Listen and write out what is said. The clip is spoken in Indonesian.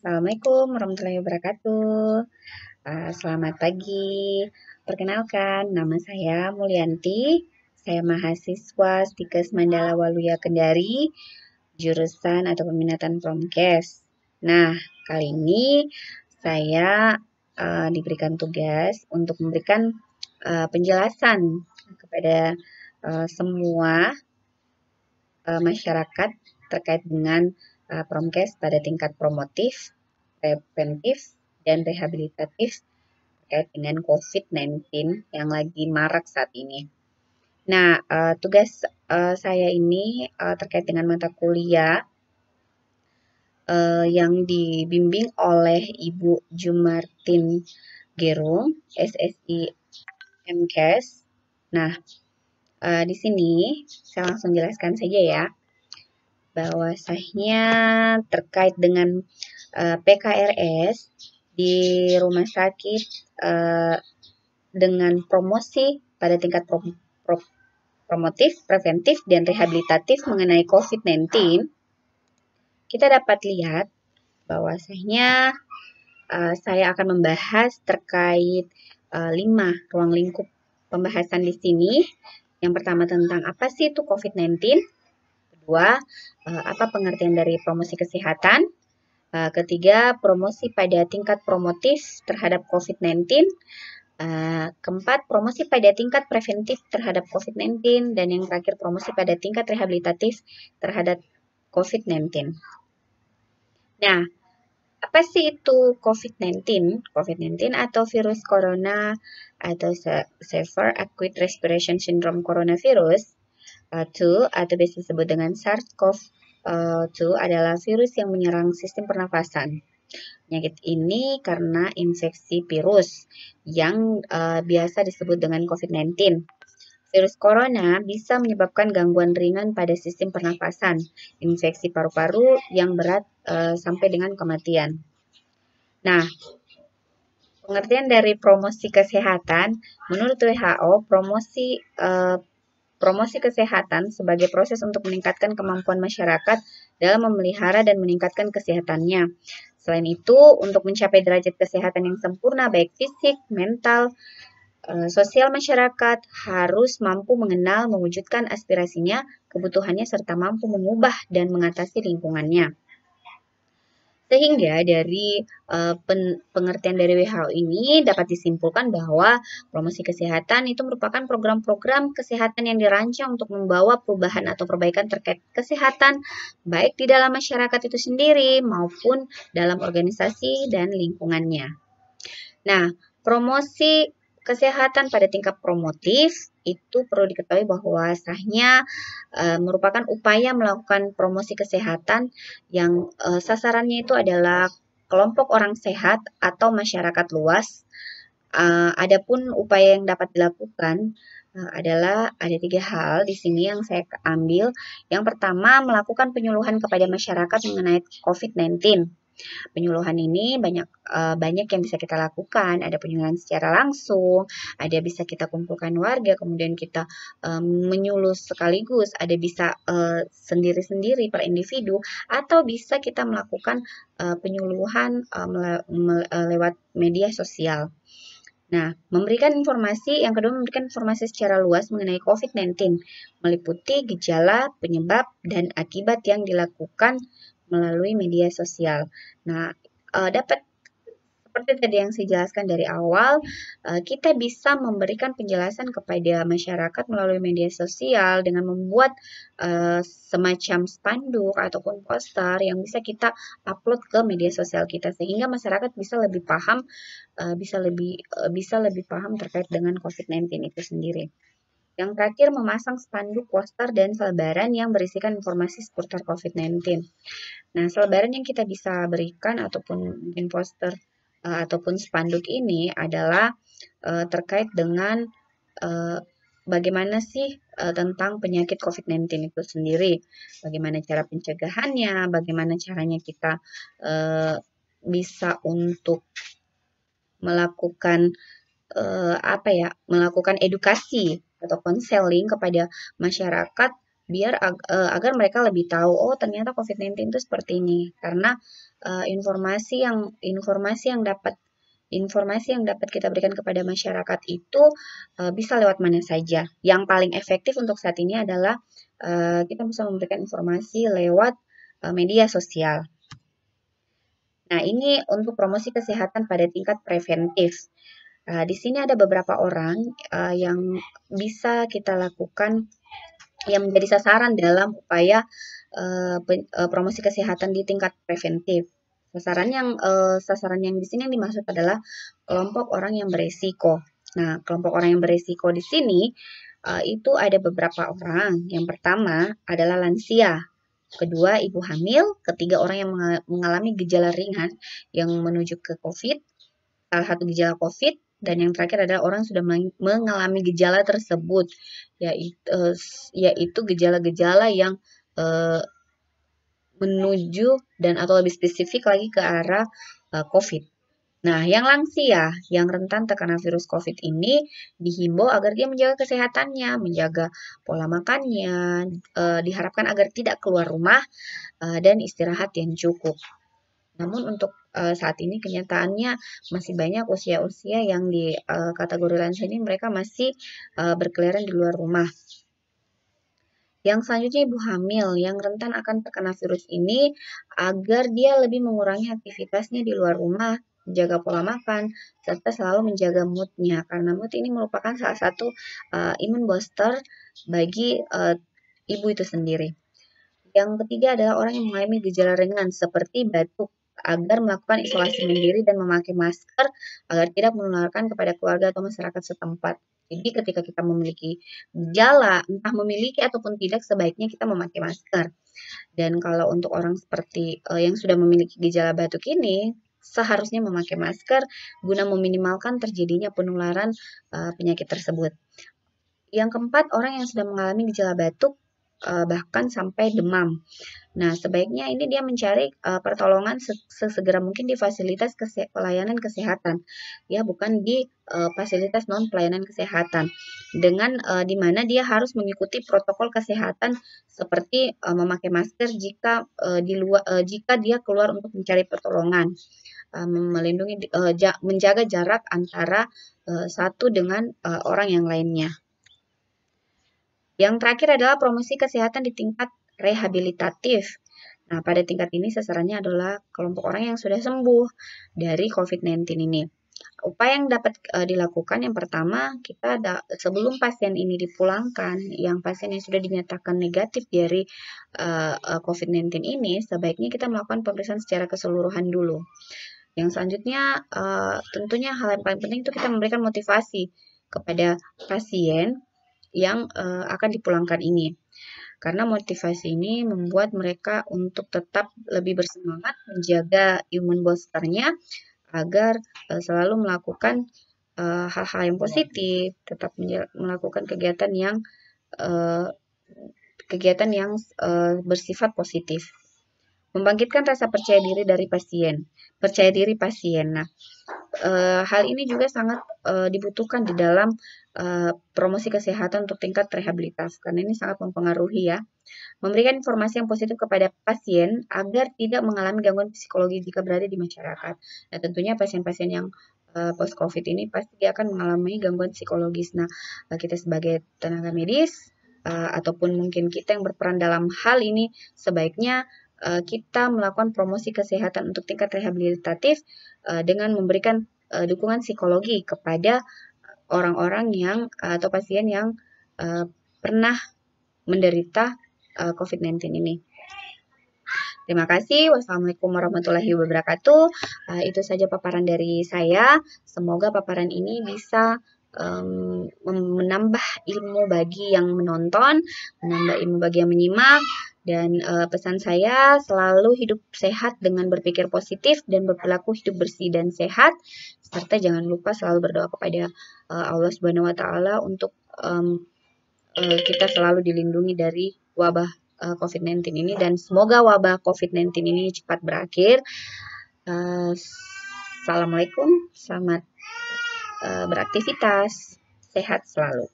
Assalamualaikum warahmatullahi wabarakatuh. Selamat pagi. Perkenalkan, nama saya Mulyanti. Saya mahasiswa Stikes Mandala Waluya Kendari, jurusan atau peminatan Promkes. Nah, kali ini saya diberikan tugas untuk memberikan penjelasan kepada semua masyarakat terkait dengan Promkes pada tingkat promotif, preventif, dan rehabilitatif terkait dengan COVID-19 yang lagi marak saat ini. Nah, tugas saya ini terkait dengan mata kuliah yang dibimbing oleh Ibu Jumartin Gerung, SSI MKes. Nah, di sini saya langsung jelaskan saja ya, bahwasanya terkait dengan PKRS di rumah sakit dengan promosi pada tingkat promotif, preventif, dan rehabilitatif mengenai COVID-19, kita dapat lihat bahwasanya saya akan membahas terkait 5 ruang lingkup pembahasan di sini. Yang pertama tentang apa sih itu COVID-19, kedua, apa pengertian dari promosi kesehatan, ketiga, promosi pada tingkat promotif terhadap COVID-19, keempat, promosi pada tingkat preventif terhadap COVID-19, dan yang terakhir, promosi pada tingkat rehabilitatif terhadap COVID-19. Nah, apa sih itu COVID-19? COVID-19 atau virus corona atau Severe Acute Respiration Syndrome Coronavirus 2 atau biasa disebut dengan SARS-CoV-2 adalah virus yang menyerang sistem pernafasan. Penyakit ini karena infeksi virus yang biasa disebut dengan COVID-19. Virus corona bisa menyebabkan gangguan ringan pada sistem pernafasan, infeksi paru-paru yang berat sampai dengan kematian. Nah, pengertian dari promosi kesehatan, menurut WHO, promosi kesehatan sebagai proses untuk meningkatkan kemampuan masyarakat dalam memelihara dan meningkatkan kesehatannya. Selain itu, untuk mencapai derajat kesehatan yang sempurna, baik fisik, mental, sosial masyarakat harus mampu mengenal, mewujudkan aspirasinya, kebutuhannya, serta mampu mengubah dan mengatasi lingkungannya. Sehingga dari pengertian dari WHO ini dapat disimpulkan bahwa promosi kesehatan itu merupakan program-program kesehatan yang dirancang untuk membawa perubahan atau perbaikan terkait kesehatan baik di dalam masyarakat itu sendiri maupun dalam organisasi dan lingkungannya. Nah, promosi kesehatan pada tingkat promotif itu perlu diketahui bahwa sahnya merupakan upaya melakukan promosi kesehatan yang sasarannya itu adalah kelompok orang sehat atau masyarakat luas. Adapun upaya yang dapat dilakukan adalah ada 3 hal di sini yang saya ambil. Yang pertama, melakukan penyuluhan kepada masyarakat mengenai COVID-19. Penyuluhan ini banyak yang bisa kita lakukan. Ada penyuluhan secara langsung, ada bisa kita kumpulkan warga, kemudian kita menyuluh sekaligus, ada bisa sendiri-sendiri per individu, atau bisa kita melakukan penyuluhan lewat media sosial. Nah, yang kedua memberikan informasi secara luas mengenai COVID-19, meliputi gejala, penyebab, dan akibat yang dilakukan melalui media sosial. Nah, dapat seperti tadi yang saya jelaskan dari awal, kita bisa memberikan penjelasan kepada masyarakat melalui media sosial dengan membuat semacam spanduk ataupun poster yang bisa kita upload ke media sosial kita sehingga masyarakat bisa lebih paham, bisa lebih paham terkait dengan COVID-19 itu sendiri. Yang terakhir, memasang spanduk, poster, dan selebaran yang berisikan informasi seputar COVID-19. Nah, selebaran yang kita bisa berikan ataupun mungkin poster ataupun spanduk ini adalah terkait dengan bagaimana sih tentang penyakit COVID-19 itu sendiri, bagaimana cara pencegahannya, bagaimana caranya kita bisa untuk melakukan melakukan edukasi atau konseling kepada masyarakat biar agar mereka lebih tahu, oh ternyata COVID-19 itu seperti ini. Karena informasi yang dapat kita berikan kepada masyarakat itu bisa lewat mana saja. Yang paling efektif untuk saat ini adalah kita bisa memberikan informasi lewat media sosial. Nah, ini untuk promosi kesehatan pada tingkat preventif. Di sini ada beberapa orang yang bisa kita lakukan yang menjadi sasaran dalam upaya promosi kesehatan di tingkat preventif. Sasaran yang di sini yang dimaksud adalah kelompok orang yang beresiko. Nah, kelompok orang yang beresiko di sini itu ada beberapa orang. Yang pertama adalah lansia. Kedua, ibu hamil. Ketiga, orang yang mengalami gejala ringan yang menuju ke COVID. Salah satu gejala COVID. Dan yang terakhir adalah orang yang sudah mengalami gejala tersebut, yaitu gejala-gejala yang menuju dan atau lebih spesifik lagi ke arah COVID. Nah, yang lansia, yang rentan terkena virus COVID ini dihimbau agar dia menjaga kesehatannya, menjaga pola makannya, diharapkan agar tidak keluar rumah dan istirahat yang cukup. Namun untuk saat ini kenyataannya masih banyak usia-usia yang di kategori lansia ini mereka masih berkeliaran di luar rumah. Yang selanjutnya ibu hamil yang rentan akan terkena virus ini agar dia lebih mengurangi aktivitasnya di luar rumah, menjaga pola makan, serta selalu menjaga mood-nya. Karena mood ini merupakan salah satu imun booster bagi ibu itu sendiri. Yang ketiga adalah orang yang mengalami gejala ringan seperti batuk, agar melakukan isolasi mandiri dan memakai masker agar tidak menularkan kepada keluarga atau masyarakat setempat. Jadi ketika kita memiliki gejala, entah memiliki ataupun tidak, sebaiknya kita memakai masker. Dan kalau untuk orang seperti yang sudah memiliki gejala batuk ini, seharusnya memakai masker guna meminimalkan terjadinya penularan penyakit tersebut. Yang keempat, orang yang sudah mengalami gejala batuk bahkan sampai demam. Nah, sebaiknya ini dia mencari pertolongan sesegera mungkin di fasilitas pelayanan kesehatan, ya bukan di fasilitas non pelayanan kesehatan. Dengan di mana dia harus mengikuti protokol kesehatan seperti memakai masker jika jika dia keluar untuk mencari pertolongan, melindungi menjaga jarak antara satu dengan orang yang lainnya. Yang terakhir adalah promosi kesehatan di tingkat rehabilitatif. Nah, pada tingkat ini sasarannya adalah kelompok orang yang sudah sembuh dari COVID-19 ini. Upaya yang dapat dilakukan yang pertama, kita sebelum pasien ini dipulangkan, yang pasien yang sudah dinyatakan negatif dari COVID-19 ini, sebaiknya kita melakukan pemeriksaan secara keseluruhan dulu. Yang selanjutnya, tentunya hal yang paling penting itu kita memberikan motivasi kepada pasien yang akan dipulangkan ini. Karena motivasi ini membuat mereka untuk tetap lebih bersemangat menjaga imun boosternya agar selalu melakukan hal-hal yang positif, tetap melakukan kegiatan yang bersifat positif. Membangkitkan rasa percaya diri pasien. Nah, hal ini juga sangat dibutuhkan di dalam promosi kesehatan untuk tingkat rehabilitasi, karena ini sangat mempengaruhi ya. Memberikan informasi yang positif kepada pasien agar tidak mengalami gangguan psikologi jika berada di masyarakat. Nah, tentunya pasien-pasien yang post-COVID ini pasti akan mengalami gangguan psikologis. Nah, kita sebagai tenaga medis ataupun mungkin kita yang berperan dalam hal ini, sebaiknya kita melakukan promosi kesehatan untuk tingkat rehabilitatif dengan memberikan dukungan psikologi kepada orang-orang yang atau pasien yang pernah menderita COVID-19 ini. Terima kasih. Wassalamualaikum warahmatullahi wabarakatuh. Itu saja paparan dari saya. Semoga paparan ini bisa menambah ilmu bagi yang menonton, menambah ilmu bagi yang menyimak. Dan pesan saya selalu hidup sehat dengan berpikir positif dan berperilaku hidup bersih dan sehat. Serta jangan lupa selalu berdoa kepada Allah Subhanahu wa Ta'ala untuk kita selalu dilindungi dari wabah COVID-19 ini, dan semoga wabah COVID-19 ini cepat berakhir. Assalamualaikum, selamat beraktivitas, sehat selalu.